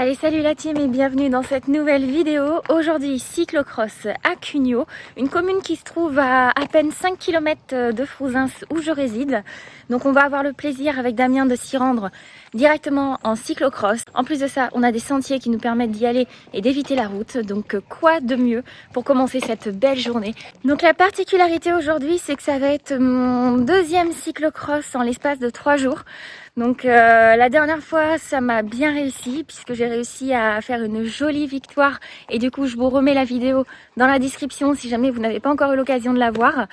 Allez, salut la team et bienvenue dans cette nouvelle vidéo. Aujourd'hui, cyclocross à Cugnaux, une commune qui se trouve à peine 5 km de Frouzins où je réside. Donc on va avoir le plaisir avec Damien de s'y rendre directement en cyclocross. En plus de ça, on a des sentiers qui nous permettent d'y aller et d'éviter la route. Donc quoi de mieux pour commencer cette belle journée. Donc la particularité aujourd'hui, c'est que ça va être mon deuxième cyclocross en l'espace de 3 jours. Donc la dernière fois ça m'a bien réussi puisque j'ai réussi à faire une jolie victoire et du coup je vous remets la vidéo dans la description si jamais vous n'avez pas encore eu l'occasion de la voir.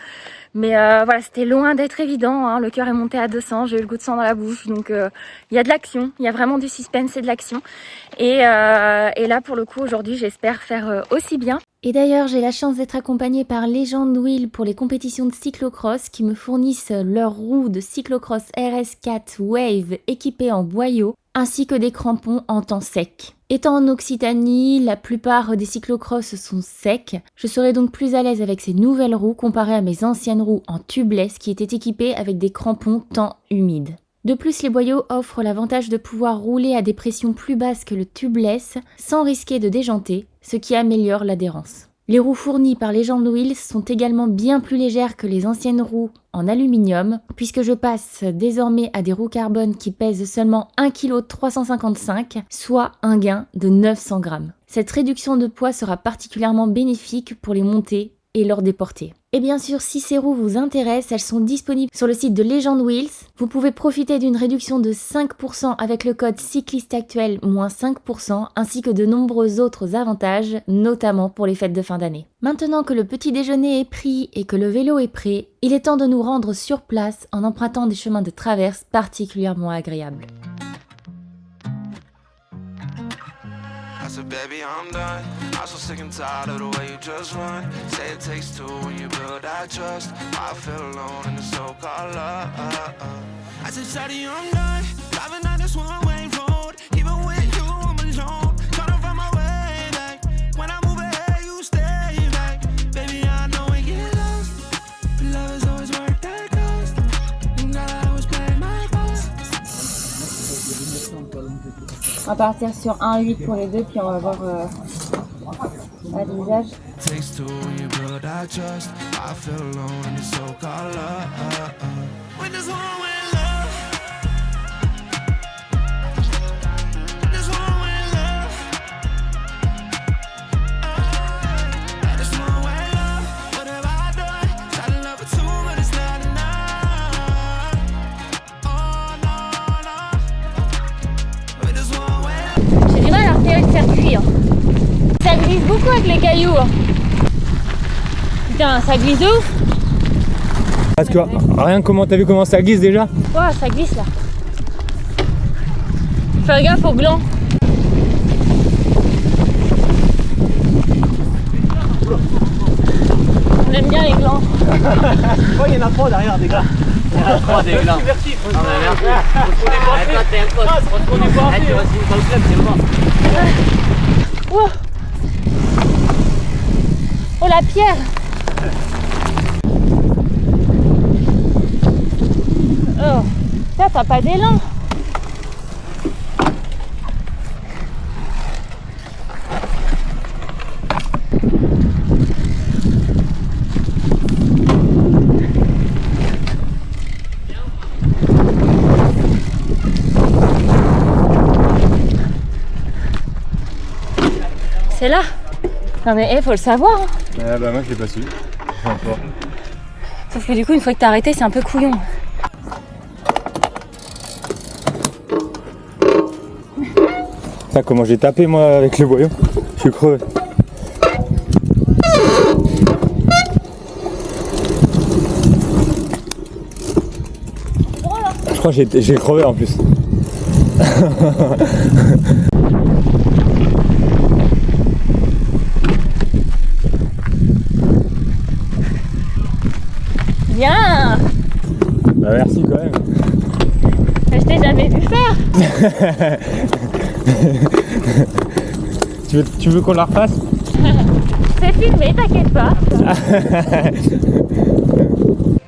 Mais voilà, c'était loin d'être évident, hein. Le cœur est monté à 200, j'ai eu le goût de sang dans la bouche, donc il y a de l'action, il y a vraiment du suspense et de l'action. Et là pour le coup aujourd'hui j'espère faire aussi bien. Et d'ailleurs, j'ai la chance d'être accompagnée par Legend Wheel pour les compétitions de cyclocross qui me fournissent leurs roues de cyclocross RS4 Wave équipées en boyau ainsi que des crampons en temps sec. Étant en Occitanie, la plupart des cyclocross sont secs. Je serai donc plus à l'aise avec ces nouvelles roues comparées à mes anciennes roues en tubeless qui étaient équipées avec des crampons temps humides. De plus, les boyaux offrent l'avantage de pouvoir rouler à des pressions plus basses que le tubeless sans risquer de déjanter, ce qui améliore l'adhérence. Les roues fournies par Legend Wheels sont également bien plus légères que les anciennes roues en aluminium, puisque je passe désormais à des roues carbone qui pèsent seulement 1,355 kg, soit un gain de 900 g. Cette réduction de poids sera particulièrement bénéfique pour les montées et lors des portées. Et bien sûr, si ces roues vous intéressent, elles sont disponibles sur le site de Legend Wheels. Vous pouvez profiter d'une réduction de 5% avec le code CYCLISTEACTUEL moins 5%, ainsi que de nombreux autres avantages, notamment pour les fêtes de fin d'année. Maintenant que le petit déjeuner est pris et que le vélo est prêt, il est temps de nous rendre sur place en empruntant des chemins de traverse particulièrement agréables. So baby, I'm done. I'm so sick and tired of the way you just run. Say it takes two when you build that trust. I feel alone in the so-called love. I said, shawty, I'm done. Driving down this one-way road. Even with you, I'm alone. Trying to find my way back. When I move ahead, you stay back. Baby, I know we get lost, but love is always worth that cost. And God, I was playing my part. On va partir sur 1,8 pour les deux, puis on va voir le visage. J'ai du mal à repérer le circuit, hein. Ça glisse beaucoup avec les cailloux, hein. Putain, ça glisse de ouf. Parce que rien, comment t'as vu comment ça glisse déjà? Ouais, ça glisse là. Fais gaffe au gland. On aime bien les glands. Oh, il y en a 3 derrière, des gars. Il y en a 3 des glands. Non, mais merde. Toi, t'es un pote. On est pas tu vas signer dans le club, c'est bon. Wow. Oh la pierre. Oh, là t'as pas d'élan. C'est là. Non mais faut le savoir, hein. Bah moi je l'ai pas su. Sauf que du coup une fois que t'as arrêté c'est un peu couillon. Ça, comment j'ai tapé moi avec le boyau. Je suis crevé. Je crois que j'ai crevé en plus. Bien. Bah merci quand même. Je t'ai jamais vu faire. Tu veux qu'on la refasse? C'est filmé, t'inquiète pas.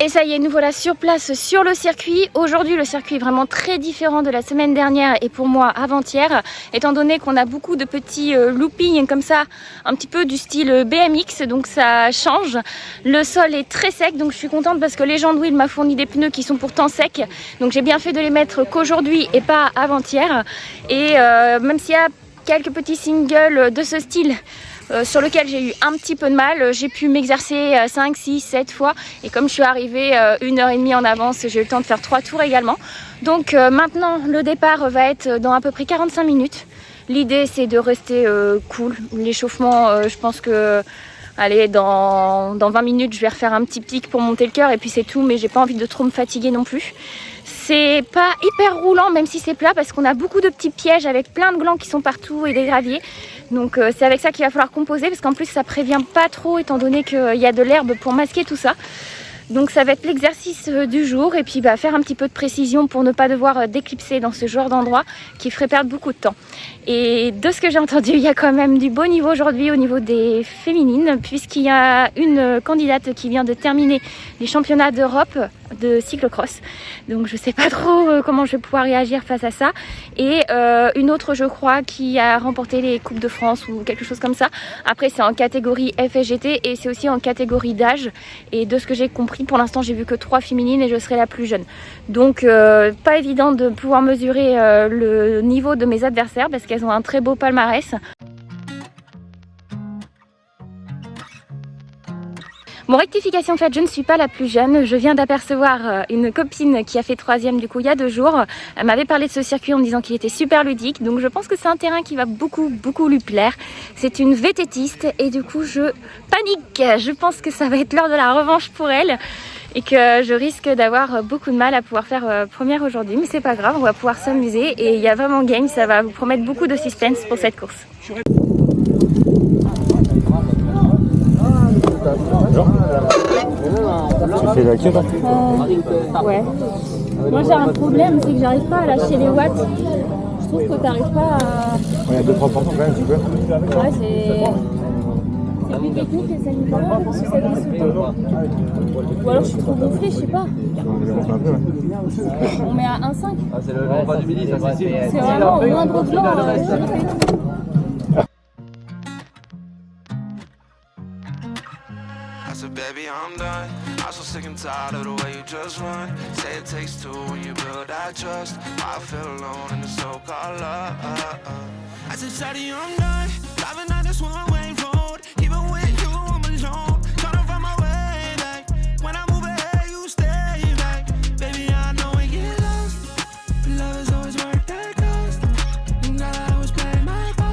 Et ça y est, nous voilà sur place sur le circuit. Aujourd'hui, le circuit est vraiment très différent de la semaine dernière et pour moi avant-hier, étant donné qu'on a beaucoup de petits loopings comme ça, un petit peu du style BMX, donc ça change. Le sol est très sec, donc je suis contente parce que Legend Wheel m'a fourni des pneus qui sont pourtant secs, donc j'ai bien fait de les mettre qu'aujourd'hui et pas avant-hier. Et même s'il y a quelques petits singles de ce style, sur lequel j'ai eu un petit peu de mal, j'ai pu m'exercer 5, 6, 7 fois et comme je suis arrivée 1h30 en avance, j'ai eu le temps de faire 3 tours également. Donc maintenant le départ va être dans à peu près 45 minutes. L'idée c'est de rester cool. L'échauffement, je pense que allez, dans 20 minutes je vais refaire un petit pic pour monter le cœur et puis c'est tout, mais j'ai pas envie de trop me fatiguer non plus. C'est pas hyper roulant même si c'est plat parce qu'on a beaucoup de petits pièges avec plein de glands qui sont partout et des graviers. Donc c'est avec ça qu'il va falloir composer parce qu'en plus ça prévient pas trop étant donné qu'il y a de l'herbe pour masquer tout ça. Donc ça va être l'exercice du jour et puis faire un petit peu de précision pour ne pas devoir déclipser dans ce genre d'endroit qui ferait perdre beaucoup de temps. Et de ce que j'ai entendu, il y a quand même du beau niveau aujourd'hui au niveau des féminines puisqu'il y a une candidate qui vient de terminer les championnats d'Europe de cyclocross. Donc je sais pas trop comment je vais pouvoir réagir face à ça. Et une autre je crois qui a remporté les Coupes de France ou quelque chose comme ça. Après c'est en catégorie FSGT et c'est aussi en catégorie d'âge. Et de ce que j'ai compris pour l'instant j'ai vu que 3 féminines et je serai la plus jeune. Donc pas évident de pouvoir mesurer le niveau de mes adversaires parce qu'elles ont un très beau palmarès. Bon, rectification faite, je ne suis pas la plus jeune. Je viens d'apercevoir une copine qui a fait 3e du coup il y a 2 jours. Elle m'avait parlé de ce circuit en me disant qu'il était super ludique. Donc je pense que c'est un terrain qui va beaucoup lui plaire. C'est une vététiste et du coup je panique. Je pense que ça va être l'heure de la revanche pour elle. Et que je risque d'avoir beaucoup de mal à pouvoir faire première aujourd'hui. Mais c'est pas grave, on va pouvoir s'amuser. Et il y a vraiment game, ça va vous promettre beaucoup de suspense pour cette course. Tu fais la queue, toi? Ouais. Moi j'ai un problème, c'est que j'arrive pas à lâcher les watts. Je trouve que t'arrives pas à... Il y a 2-3% quand même, tu peux. Ouais, c'est plus technique et ça me parle pas parce que ça glisse tout le temps. Ou alors je suis trop gonflée, je sais pas. On met à 1,5. Ah, c'est le repas du midi, ça c'est sûr. C'est vraiment au moindre blanc. I said, baby, I'm done. I'm so sick and tired of the way you just run. Say it takes 2 when you build that trust. I feel alone in the so-called love. I said, shawty, I'm done. Driving down this one-way road. Even with you, I'm alone. Trying to find my way back. When I move ahead, you stay back. Baby, I know we get lost. Love is always worth that cost. Girl, I was playing my part.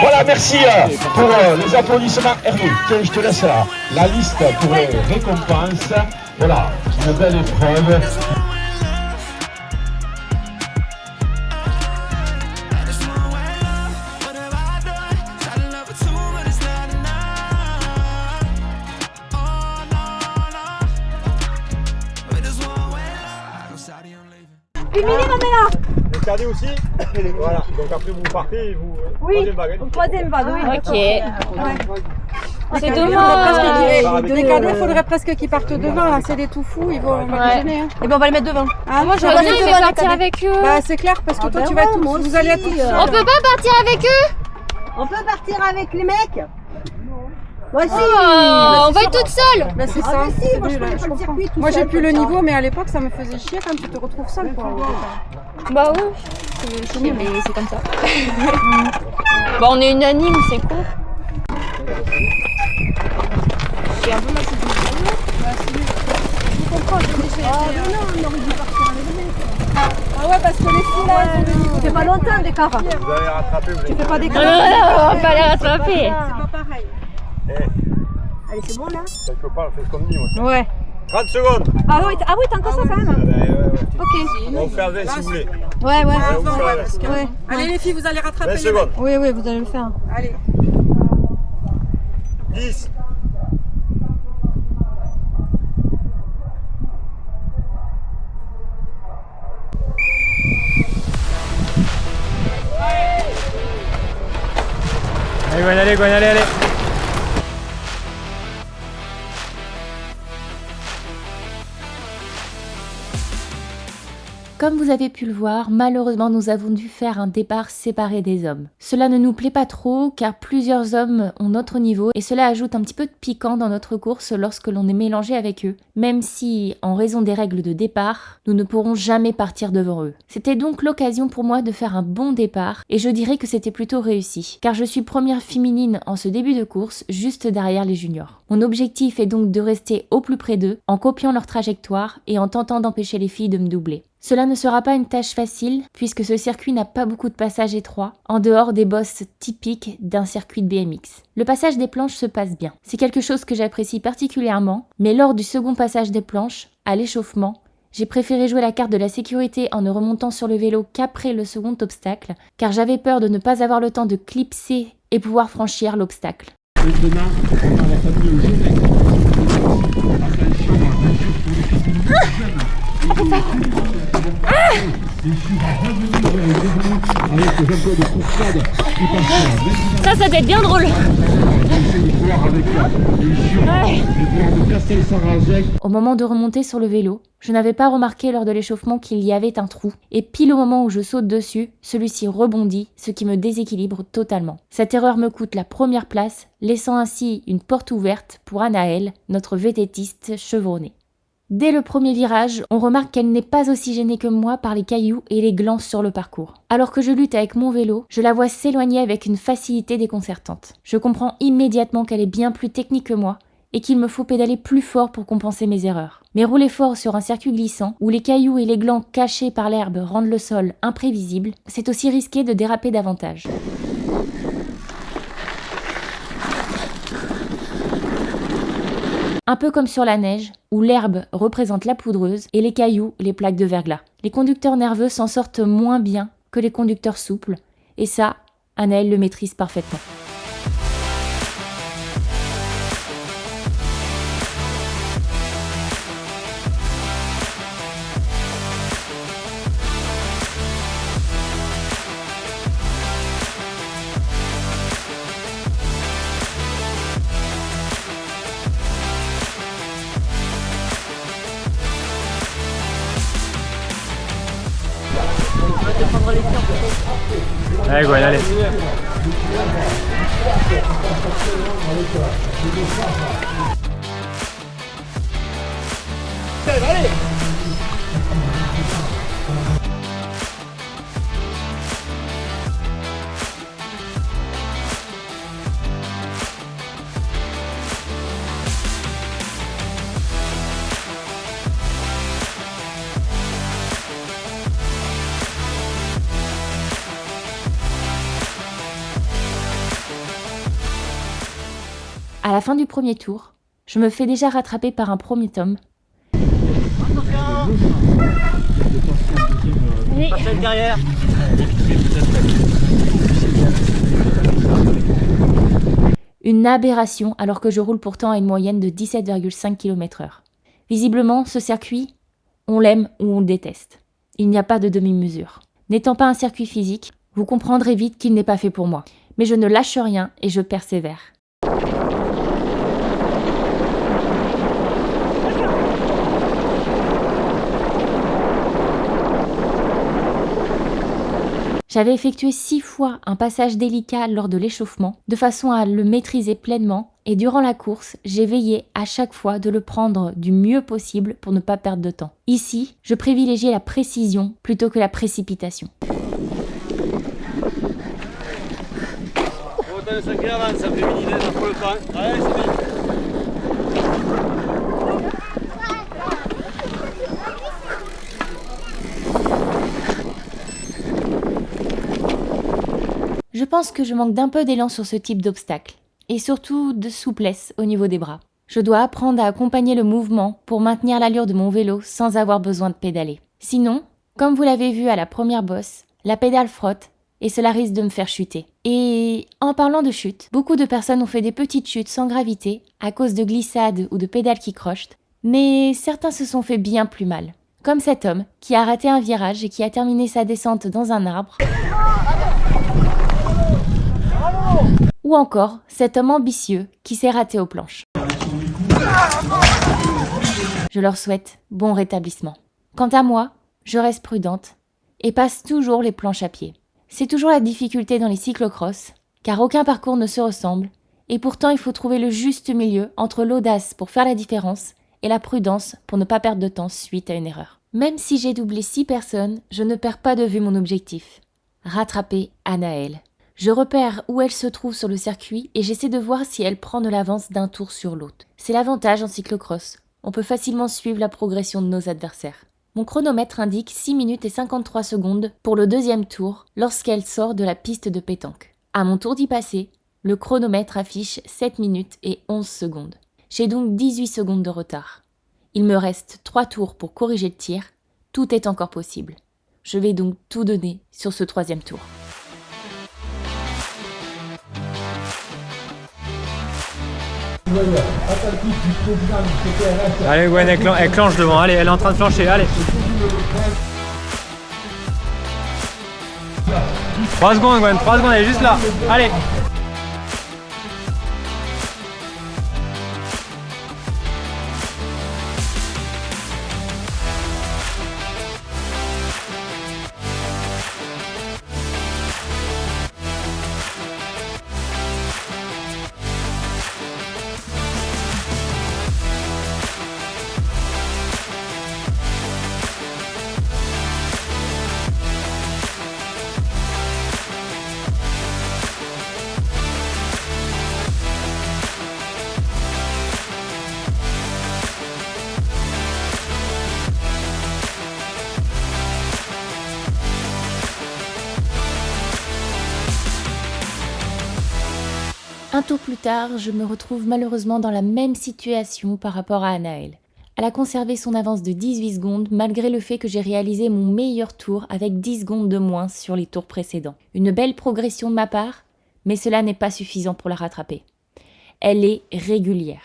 Voilà, merci pour les applaudissements. Hervé, tiens, je te laisse la liste pour les récompenses. Voilà, une belle épreuve. Les cadets aussi. Voilà, donc après vous partez et vous... Oui, troisième vague. troisième vague, oui. Ok. C'est Les cadets, il faudrait presque qu'ils partent devant, là, c'est des tout fous, ils vont me gêner. Hein. Et ben on va les mettre devant. Ah, moi J'aurais bien aimé partir avec eux. Bah c'est clair, parce que toi tu vas tous, vous allez tous. On peut pas partir avec eux? On peut partir avec les mecs. Moi aussi. On va être toutes seules. Bah c'est ça, c'est nul, là, je comprends. Moi j'ai plus le niveau, mais à l'époque ça me faisait chier quand tu te retrouves seul, quoi. Bah oui, c'est mieux, mais c'est comme ça. Bah on est unanime, c'est con. J'ai un peu mal fait Ah ouais, parce que les filles là, Ça fait pas longtemps d'écart. Vous allez rattraper, vous allez... tu fais pas des non, on va pas les rattraper. C'est pas pareil. Allez, c'est bon là. Quelque part, faites comme dit, moi. Ouais. 30 secondes. Ah oui, t'as encore ça quand même. Ouais. On va vous faire 20 si vous voulez. Ouais. On va vous faire 20. Ouais. Allez les filles, vous allez rattraper 20 les secondes. mecs. Oui, vous allez le faire. Allez. 10. Allez Gwen, allez. Comme vous avez pu le voir, malheureusement nous avons dû faire un départ séparé des hommes. Cela ne nous plaît pas trop car plusieurs hommes ont notre niveau et cela ajoute un petit peu de piquant dans notre course lorsque l'on est mélangé avec eux, même si, en raison des règles de départ, nous ne pourrons jamais partir devant eux. C'était donc l'occasion pour moi de faire un bon départ et je dirais que c'était plutôt réussi, car je suis première féminine en ce début de course, juste derrière les juniors. Mon objectif est donc de rester au plus près d'eux, en copiant leur trajectoire et en tentant d'empêcher les filles de me doubler. Cela ne sera pas une tâche facile puisque ce circuit n'a pas beaucoup de passages étroits, en dehors des bosses typiques d'un circuit de BMX. Le passage des planches se passe bien. C'est quelque chose que j'apprécie particulièrement, mais lors du second passage des planches, à l'échauffement, j'ai préféré jouer la carte de la sécurité en ne remontant sur le vélo qu'après le second obstacle, car j'avais peur de ne pas avoir le temps de clipser et pouvoir franchir l'obstacle. Maintenant, on va la famille Genève. Attention, Ça doit être bien drôle. Au moment de remonter sur le vélo, je n'avais pas remarqué lors de l'échauffement qu'il y avait un trou, et pile au moment où je saute dessus, celui-ci rebondit, ce qui me déséquilibre totalement. Cette erreur me coûte la première place, laissant ainsi une porte ouverte pour Anaëlle, notre vététiste chevronnée. Dès le premier virage, on remarque qu'elle n'est pas aussi gênée que moi par les cailloux et les glands sur le parcours. Alors que je lutte avec mon vélo, je la vois s'éloigner avec une facilité déconcertante. Je comprends immédiatement qu'elle est bien plus technique que moi et qu'il me faut pédaler plus fort pour compenser mes erreurs. Mais rouler fort sur un circuit glissant, où les cailloux et les glands cachés par l'herbe rendent le sol imprévisible, c'est aussi risqué de déraper davantage. Un peu comme sur la neige, où l'herbe représente la poudreuse et les cailloux les plaques de verglas. Les conducteurs nerveux s'en sortent moins bien que les conducteurs souples, et ça, Anaëlle le maîtrise parfaitement. Allez Gwen, allez. À la fin du premier tour, je me fais déjà rattraper par un premier tome. Oui. Derrière. Une aberration alors que je roule pourtant à une moyenne de 17,5 km/h. Visiblement, ce circuit, on l'aime ou on le déteste. Il n'y a pas de demi-mesure. N'étant pas un circuit physique, vous comprendrez vite qu'il n'est pas fait pour moi. Mais je ne lâche rien et je persévère. J'avais effectué 6 fois un passage délicat lors de l'échauffement, de façon à le maîtriser pleinement, et durant la course, j'ai veillé à chaque fois de le prendre du mieux possible pour ne pas perdre de temps. Ici, je privilégiais la précision plutôt que la précipitation. Je pense que je manque d'un peu d'élan sur ce type d'obstacle, et surtout de souplesse au niveau des bras. Je dois apprendre à accompagner le mouvement pour maintenir l'allure de mon vélo sans avoir besoin de pédaler. Sinon, comme vous l'avez vu à la première bosse, la pédale frotte et cela risque de me faire chuter. Et en parlant de chute, beaucoup de personnes ont fait des petites chutes sans gravité à cause de glissades ou de pédales qui crochetent, mais certains se sont fait bien plus mal. Comme cet homme qui a raté un virage et qui a terminé sa descente dans un arbre. Ou encore cet homme ambitieux qui s'est raté aux planches. Je leur souhaite bon rétablissement. Quant à moi, je reste prudente et passe toujours les planches à pied. C'est toujours la difficulté dans les cyclocross, car aucun parcours ne se ressemble, et pourtant il faut trouver le juste milieu entre l'audace pour faire la différence et la prudence pour ne pas perdre de temps suite à une erreur. Même si j'ai doublé 6 personnes, je ne perds pas de vue mon objectif. Rattraper Anaëlle. Je repère où elle se trouve sur le circuit et j'essaie de voir si elle prend de l'avance d'un tour sur l'autre. C'est l'avantage en cyclocross. On peut facilement suivre la progression de nos adversaires. Mon chronomètre indique 6 minutes et 53 secondes pour le deuxième tour lorsqu'elle sort de la piste de pétanque. À mon tour d'y passer, le chronomètre affiche 7 minutes et 11 secondes. J'ai donc 18 secondes de retard. Il me reste 3 tours pour corriger le tir. Tout est encore possible. Je vais donc tout donner sur ce 3e tour. Allez Gwen, elle clenche devant, allez, elle est en train de flancher, allez. 3 secondes Gwen, 3 secondes, elle est juste là, allez. Un tour plus tard, je me retrouve malheureusement dans la même situation par rapport à Anaëlle. Elle a conservé son avance de 18 secondes malgré le fait que j'ai réalisé mon meilleur tour avec 10 secondes de moins sur les tours précédents. Une belle progression de ma part, mais cela n'est pas suffisant pour la rattraper. Elle est régulière.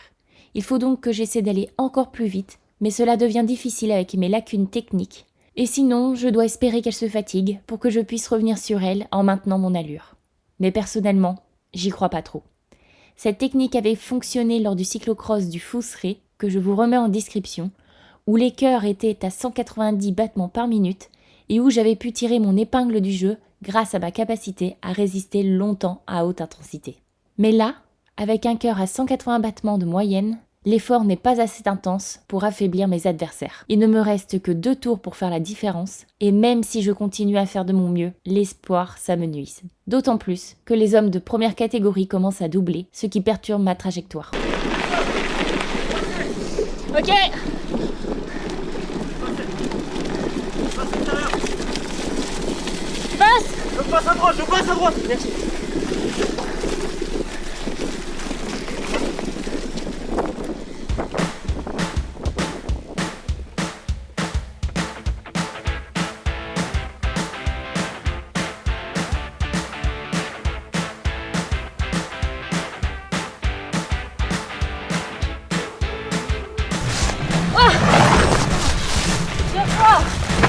Il faut donc que j'essaie d'aller encore plus vite, mais cela devient difficile avec mes lacunes techniques. Et sinon, je dois espérer qu'elle se fatigue pour que je puisse revenir sur elle en maintenant mon allure. Mais personnellement, j'y crois pas trop. Cette technique avait fonctionné lors du cyclocross du Fousseret, que je vous remets en description, où les cœurs étaient à 190 battements par minute et où j'avais pu tirer mon épingle du jeu grâce à ma capacité à résister longtemps à haute intensité. Mais là, avec un cœur à 180 battements de moyenne, l'effort n'est pas assez intense pour affaiblir mes adversaires. Il ne me reste que 2 tours pour faire la différence, et même si je continue à faire de mon mieux, l'espoir s'amenuise. D'autant plus que les hommes de première catégorie commencent à doubler, ce qui perturbe ma trajectoire. Ok. Passe. Je passe à droite, merci.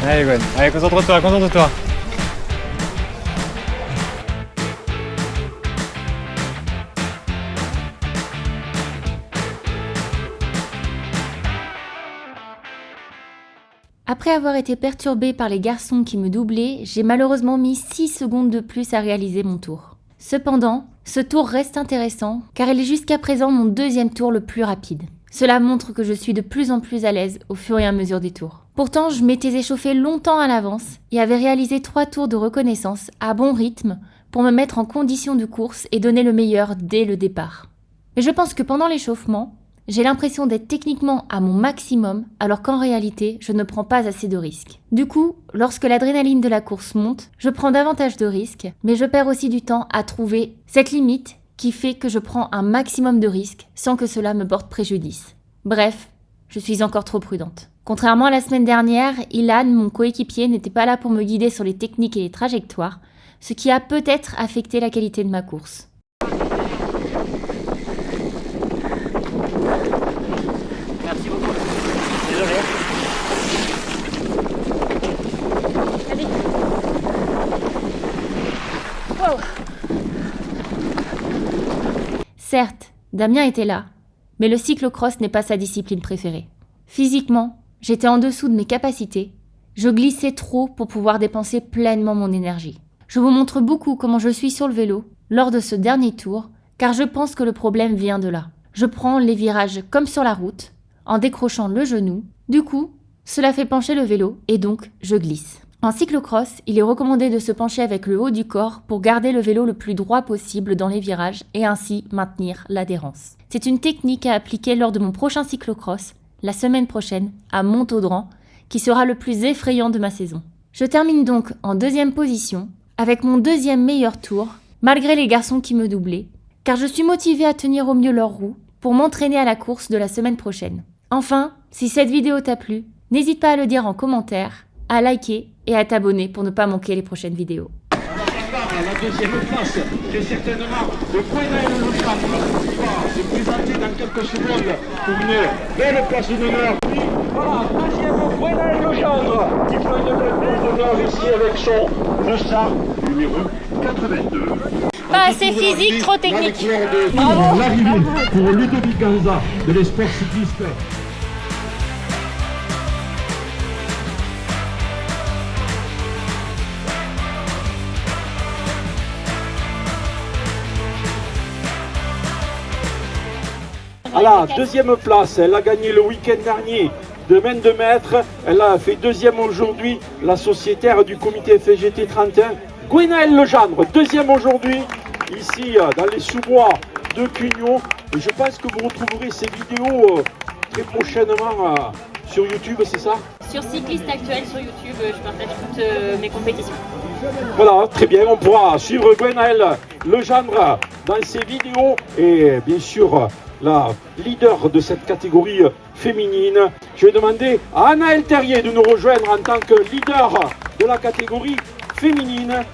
Allez Gwen, allez concentre-toi, concentre-toi. Après avoir été perturbée par les garçons qui me doublaient, j'ai malheureusement mis 6 secondes de plus à réaliser mon tour. Cependant, ce tour reste intéressant car il est jusqu'à présent mon 2e tour le plus rapide. Cela montre que je suis de plus en plus à l'aise au fur et à mesure des tours. Pourtant, je m'étais échauffée longtemps à l'avance et avais réalisé 3 tours de reconnaissance à bon rythme pour me mettre en condition de course et donner le meilleur dès le départ. Mais je pense que pendant l'échauffement, j'ai l'impression d'être techniquement à mon maximum alors qu'en réalité, je ne prends pas assez de risques. Du coup, lorsque l'adrénaline de la course monte, je prends davantage de risques, mais je perds aussi du temps à trouver cette limite qui fait que je prends un maximum de risques sans que cela me porte préjudice. Bref, je suis encore trop prudente. Contrairement à la semaine dernière, Ilan, mon coéquipier, n'était pas là pour me guider sur les techniques et les trajectoires, ce qui a peut-être affecté la qualité de ma course. Merci beaucoup. Désolé. Allez. Wow. Certes, Damien était là, mais le cyclocross n'est pas sa discipline préférée. Physiquement, j'étais en dessous de mes capacités. Je glissais trop pour pouvoir dépenser pleinement mon énergie. Je vous montre beaucoup comment je suis sur le vélo lors de ce dernier tour, car je pense que le problème vient de là. Je prends les virages comme sur la route, en décrochant le genou. Du coup, cela fait pencher le vélo et donc je glisse. En cyclocross, il est recommandé de se pencher avec le haut du corps pour garder le vélo le plus droit possible dans les virages et ainsi maintenir l'adhérence. C'est une technique à appliquer lors de mon prochain cyclocross, la semaine prochaine, à Montaudran, qui sera le plus effrayant de ma saison. Je termine donc en 2e position, avec mon 2e meilleur tour, malgré les garçons qui me doublaient, car je suis motivée à tenir au mieux leurs roues pour m'entraîner à la course de la semaine prochaine. Enfin, si cette vidéo t'a plu, n'hésite pas à le dire en commentaire, à liker et à t'abonner pour ne pas manquer les prochaines vidéos. La 2e place, c'est certainement le Gwenaël Legendre qui va se présenter dans quelques secondes pour une belle place d'honneur. Voilà, 2e Gwenaël Legendre qui prend une belle place d'honneur ici avec son dossard numéro 82. Pas assez physique, trop technique. L'arrivée pour Ludovic Ganza de l'Espoir cycliste. À la 2e place, elle a gagné le week-end dernier de main de maître. Elle a fait 2e aujourd'hui, la sociétaire du comité FGT 31. Gwenaël Legendre, 2e aujourd'hui, ici dans les sous-bois de Cugnot. Et je pense que vous retrouverez ces vidéos très prochainement sur YouTube, c'est ça? Sur Cycliste Actuel sur YouTube, je partage toutes mes compétitions. Voilà, très bien, on pourra suivre Gwenaël Legendre dans ses vidéos et bien sûr la leader de cette catégorie féminine. Je vais demander à Anaëlle Terrier de nous rejoindre en tant que leader de la catégorie féminine.